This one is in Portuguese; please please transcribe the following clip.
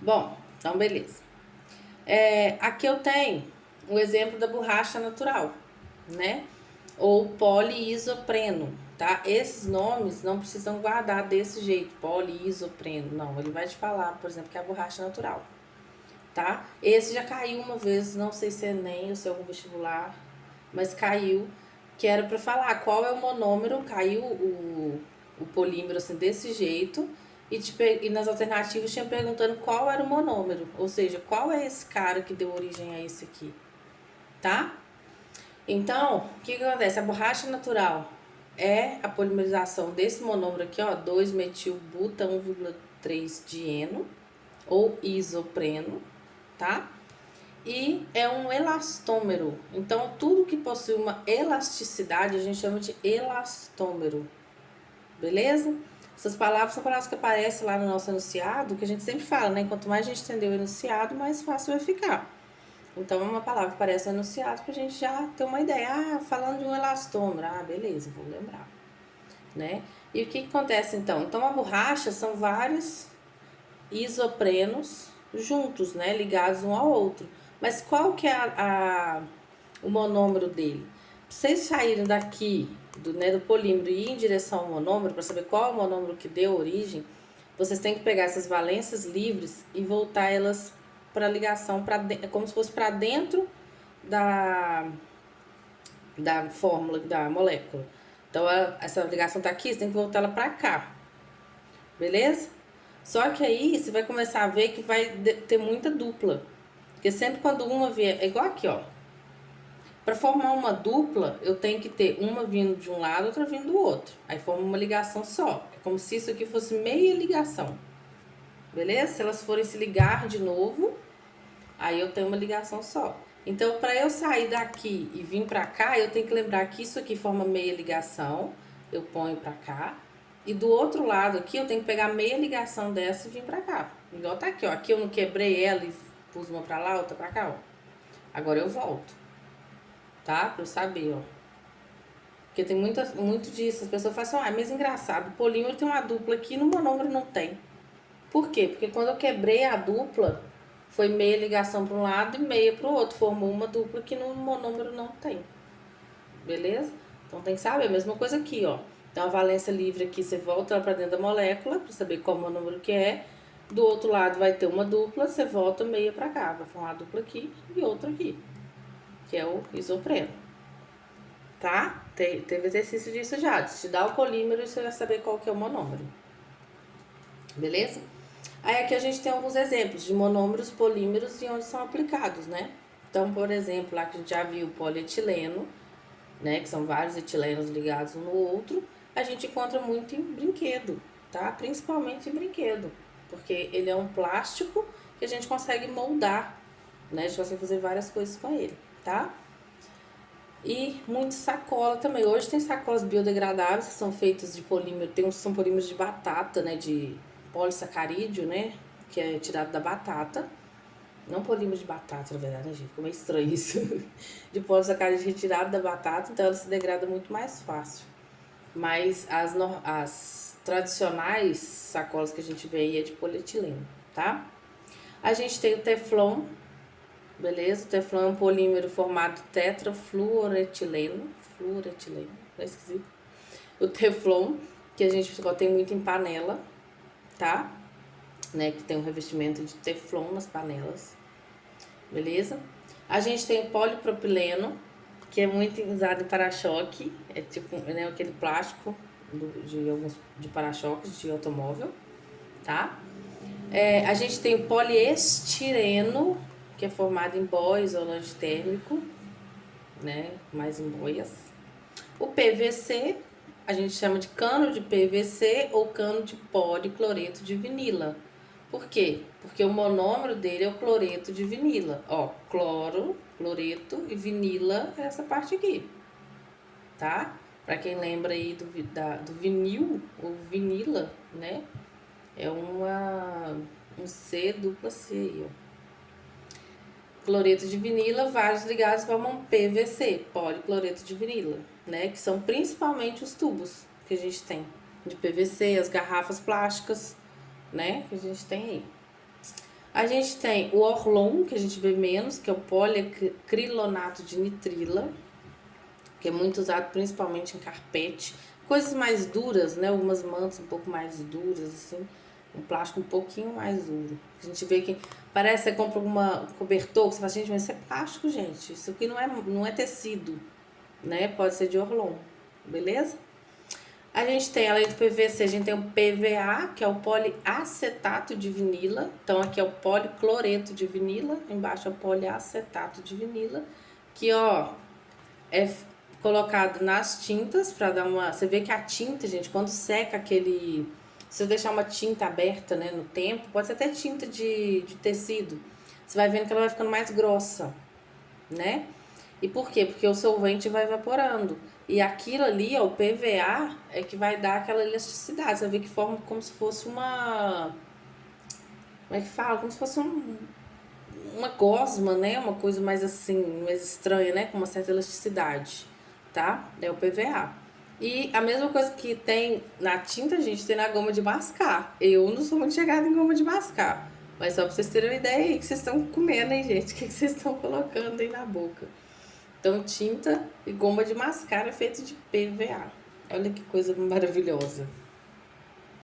Bom, então beleza. Aqui eu tenho o exemplo da borracha natural, né? Ou poliisopreno, tá? Esses nomes não precisam guardar desse jeito, poliisopreno. Não, ele vai te falar, por exemplo, que é a borracha natural, tá? Esse já caiu uma vez, não sei se é Enem ou se é algum vestibular, mas caiu, que era para falar qual é o monômero, caiu o polímero assim desse jeito, e nas alternativas tinha perguntando qual era o monômero, ou seja, qual é esse cara que deu origem a esse aqui, tá? Então, o que acontece? A borracha natural é a polimerização desse monômero aqui, ó, 2-metilbuta 1,3-dieno, ou isopreno, tá? E é um elastômero. Então, tudo que possui uma elasticidade a gente chama de elastômero. Beleza? Essas palavras são palavras que aparecem lá no nosso enunciado, que a gente sempre fala, né? Quanto mais a gente entender o enunciado, mais fácil vai ficar. Então, é uma palavra que aparece no enunciado pra gente já ter uma ideia. Ah, falando de um elastômero. Ah, beleza, vou lembrar. Né? E o que acontece então? Então, a borracha são vários isoprenos juntos, né, ligados um ao outro. Mas qual que é o monômero dele? Pra vocês saírem daqui do polímero e ir em direção ao monômero, para saber qual é o monômero que deu origem, vocês têm que pegar essas valências livres e voltar elas para ligação, como se fosse para dentro da, da fórmula, da molécula. Então, essa ligação tá aqui, você tem que voltar ela para cá. Beleza? Só que aí você vai começar a ver que vai ter muita dupla. Porque sempre quando uma vier. É igual aqui, ó. Para formar uma dupla, eu tenho que ter uma vindo de um lado, outra vindo do outro. Aí forma uma ligação só. É como se isso aqui fosse meia ligação. Beleza? Se elas forem se ligar de novo, aí eu tenho uma ligação só. Então, para eu sair daqui e vir para cá, eu tenho que lembrar que isso aqui forma meia ligação. Eu ponho para cá. E do outro lado aqui, eu tenho que pegar meia ligação dessa e vir pra cá. Igual tá aqui, ó. Aqui eu não quebrei ela e pus uma pra lá, outra pra cá, ó. Agora eu volto, tá? Pra eu saber, ó. Porque tem muito disso. As pessoas falam assim, ah, mas engraçado, o polímero tem uma dupla aqui e no monômero não tem. Por quê? Porque quando eu quebrei a dupla, foi meia ligação para um lado e meia para o outro. Formou uma dupla que no monômero não tem. Beleza? Então tem que saber. A mesma coisa aqui, ó. Então a valência livre aqui, você volta ela para dentro da molécula para saber qual monômero que é. Do outro lado vai ter uma dupla, você volta meia para cá. Vai formar uma dupla aqui e outra aqui. Que é o isopreno. Tá? Teve exercício disso já. De te dar o polímero e você vai saber qual que é o monômero. Beleza? Aí aqui a gente tem alguns exemplos de monômeros, polímeros e onde são aplicados, né? Então, por exemplo, lá que a gente já viu o polietileno, né? Que são vários etilenos ligados um no outro, a gente encontra muito em brinquedo, tá? Principalmente em brinquedo, porque ele é um plástico que a gente consegue moldar, né? A gente consegue fazer várias coisas com ele, tá? E muito sacola também. Hoje tem sacolas biodegradáveis que são feitas de polímero, tem uns que são polímeros de batata, né? De polissacarídeo, né? Que é tirado da batata. Não polímero de batata, na verdade, né, gente? Ficou meio estranho isso. De polissacarídeo retirado da batata, então ela se degrada muito mais fácil. Mas as tradicionais sacolas que a gente vê aí é de polietileno, tá? A gente tem o Teflon, beleza? O Teflon é um polímero formado tetrafluoretileno. Fluoretileno, é esquisito. O Teflon, que a gente tem muito em panela, tá? Né? Que tem um revestimento de Teflon nas panelas, beleza? A gente tem o polipropileno, que é muito usado em para-choque. É tipo, né, aquele plástico de para-choques de automóvel, tá? A gente tem o poliestireno, que é formado em bó isolante térmico, né? Mais em boias. O PVC, a gente chama de cano de PVC ou cano de policloreto de vinila. Por quê? Porque o monômero dele é o cloreto de vinila. Ó, cloro, cloreto e vinila é essa parte aqui, tá? Pra quem lembra aí do vinil ou vinila, né? É um C dupla C aí, ó. Cloreto de vinila, vários ligados formam PVC, policloreto de vinila, né? Que são principalmente os tubos que a gente tem de PVC, as garrafas plásticas, né? Que a gente tem aí. A gente tem o Orlon, que a gente vê menos, que é o poliacrilonato de nitrila, que é muito usado principalmente em carpete. Coisas mais duras, né? Algumas mantas um pouco mais duras, assim. Um plástico um pouquinho mais duro. A gente vê que parece que você compra alguma cobertor, você fala, gente, mas isso é plástico, gente. Isso aqui não é tecido, né? Pode ser de Orlon, beleza? A gente tem, além do PVC, a gente tem o PVA, que é o poliacetato de vinila. Então, aqui é o policloreto de vinila, embaixo é o poliacetato de vinila, que, ó, é colocado nas tintas para dar uma... Você vê que a tinta, gente, quando seca aquele... Se eu deixar uma tinta aberta, né, no tempo, pode ser até tinta de tecido. Você vai vendo que ela vai ficando mais grossa, né? E por quê? Porque o solvente vai evaporando. E aquilo ali, ó, o PVA, é que vai dar aquela elasticidade. Você vai ver que forma como se fosse uma... Como é que fala? Como se fosse uma gosma, né? Uma coisa mais assim, mais estranha, né? Com uma certa elasticidade, tá? É o PVA. E a mesma coisa que tem na tinta, gente, tem na goma de mascar. Eu não sou muito chegada em goma de mascar. Mas só pra vocês terem uma ideia aí que vocês estão comendo, hein, gente? O que vocês estão colocando aí na boca. Então, tinta e goma de mascar é feito de PVA. Olha que coisa maravilhosa.